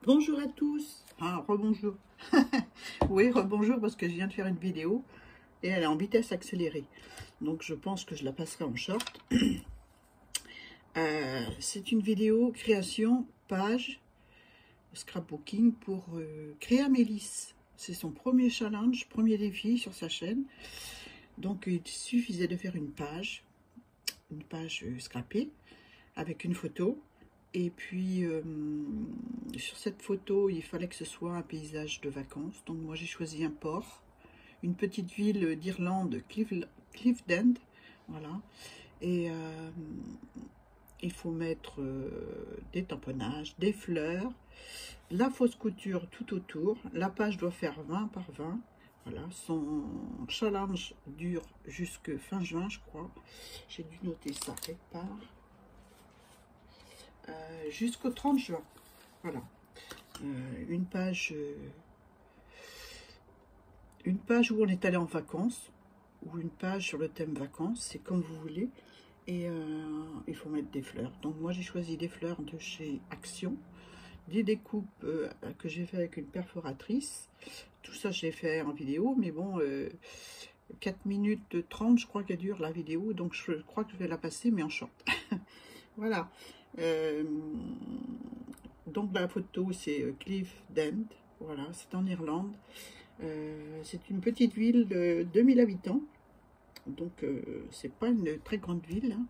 Bonjour à tous. Ah, rebonjour. Oui, rebonjour parce que je viens de faire une vidéo et elle est en vitesse accélérée. Donc je pense que je la passerai en short. C'est une vidéo création page scrapbooking pour créer Amélis. C'est son premier challenge, premier défi sur sa chaîne. Donc il suffisait de faire une page scrappée avec une photo. Et puis, sur cette photo, il fallait que ce soit un paysage de vacances. Donc, moi, j'ai choisi un port, une petite ville d'Irlande, Clifden. Voilà. Et il faut mettre des tamponnages, des fleurs, la fausse couture tout autour. La page doit faire 20 par 20. Voilà. Son challenge dure jusque fin juin, je crois. J'ai dû noter ça quelque part. Jusqu'au 30 juin. Voilà. Une page où on est allé en vacances, ou une page sur le thème vacances, c'est comme vous voulez. Et il faut mettre des fleurs. Donc moi j'ai choisi des fleurs de chez Action, des découpes que j'ai fait avec une perforatrice. Tout ça j'ai fait en vidéo, mais bon, 4 minutes 30 je crois qu'elle dure la vidéo, donc je crois que je vais la passer, mais en short. Voilà. Donc la photo c'est Clifden, voilà, c'est en Irlande. C'est une petite ville de 2000 habitants, donc c'est pas une très grande ville, hein.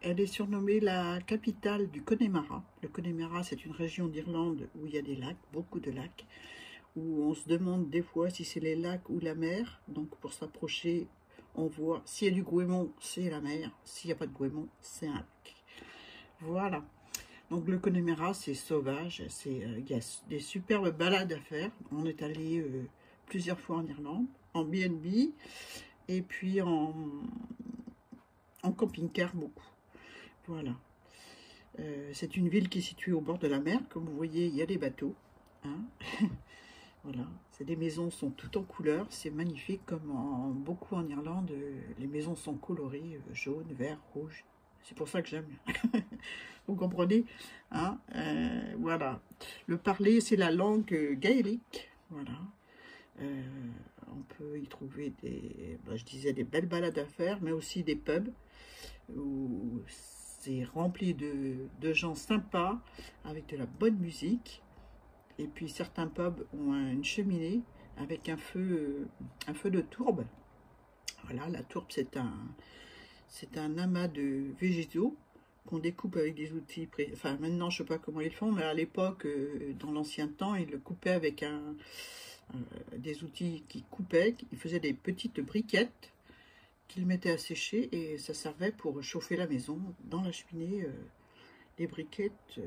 Elle est surnommée la capitale du Connemara. Le Connemara, c'est une région d'Irlande où il y a des lacs, beaucoup de lacs, où on se demande des fois si c'est les lacs ou la mer. Donc pour s'approcher, on voit s'il y a du goémon, c'est la mer, s'il n'y a pas de goémon, c'est un lac. Voilà. Donc le Connemara, c'est sauvage, il y a des superbes balades à faire. On est allé plusieurs fois en Irlande, en B&B, et puis en camping-car beaucoup. Voilà. C'est une ville qui est située au bord de la mer. Comme vous voyez, il y a des bateaux. Hein. Voilà. Les maisons sont toutes en couleur. C'est magnifique, comme beaucoup en Irlande. Les maisons sont colorées, jaune, vert, rouge. C'est pour ça que j'aime. Vous comprenez, hein, voilà. Le parler, c'est la langue gaélique. Voilà. On peut y trouver je disais des belles balades à faire, mais aussi des pubs où c'est rempli de gens sympas avec de la bonne musique. Et puis certains pubs ont une cheminée avec un feu de tourbe. Voilà, la tourbe, c'est un amas de végétaux qu'on découpe avec des outils, enfin maintenant je sais pas comment ils font, mais à l'époque, dans l'ancien temps, ils le coupaient avec des outils qui coupaient, ils faisaient des petites briquettes qu'ils mettaient à sécher et ça servait pour chauffer la maison. Dans la cheminée, les briquettes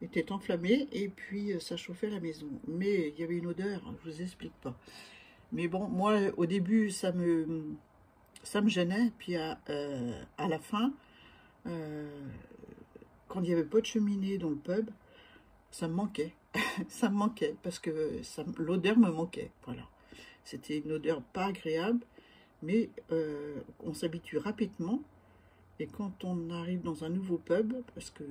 étaient enflammées et puis ça chauffait la maison. Mais il y avait une odeur, je vous explique pas. Mais bon, moi au début ça me gênait, puis à la fin, quand il n'y avait pas de cheminée dans le pub, ça me manquait. Ça me manquait parce que l'odeur me manquait. Voilà. C'était une odeur pas agréable, mais on s'habitue rapidement. Et quand on arrive dans un nouveau pub, parce que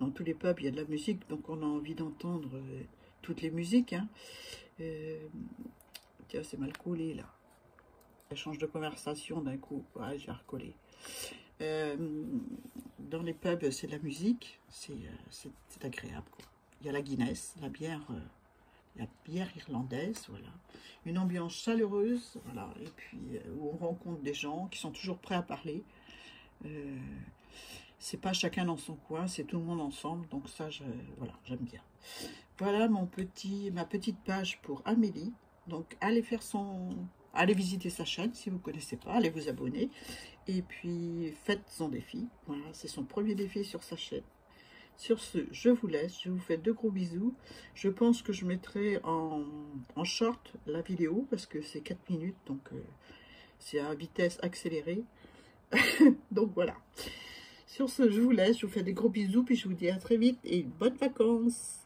dans tous les pubs il y a de la musique, donc on a envie d'entendre toutes les musiques. Hein. Tiens, c'est mal collé là. Elle change de conversation d'un coup. Ouais, j'ai recollé. Dans les pubs, c'est de la musique, c'est agréable, quoi. Il y a la Guinness, la bière irlandaise, voilà. Une ambiance chaleureuse, voilà. Et puis où on rencontre des gens qui sont toujours prêts à parler. C'est pas chacun dans son coin, c'est tout le monde ensemble. Donc ça, voilà, j'aime bien. Voilà ma petite page pour Amélie. Donc allez visiter sa chaîne si vous ne connaissez pas, allez vous abonner. Et puis faites son défi. Voilà, c'est son premier défi sur sa chaîne. Sur ce, je vous laisse, je vous fais de gros bisous. Je pense que je mettrai en short la vidéo parce que c'est 4 minutes, donc c'est à vitesse accélérée. Donc voilà. Sur ce, je vous laisse, je vous fais des gros bisous, puis je vous dis à très vite et bonnes vacances.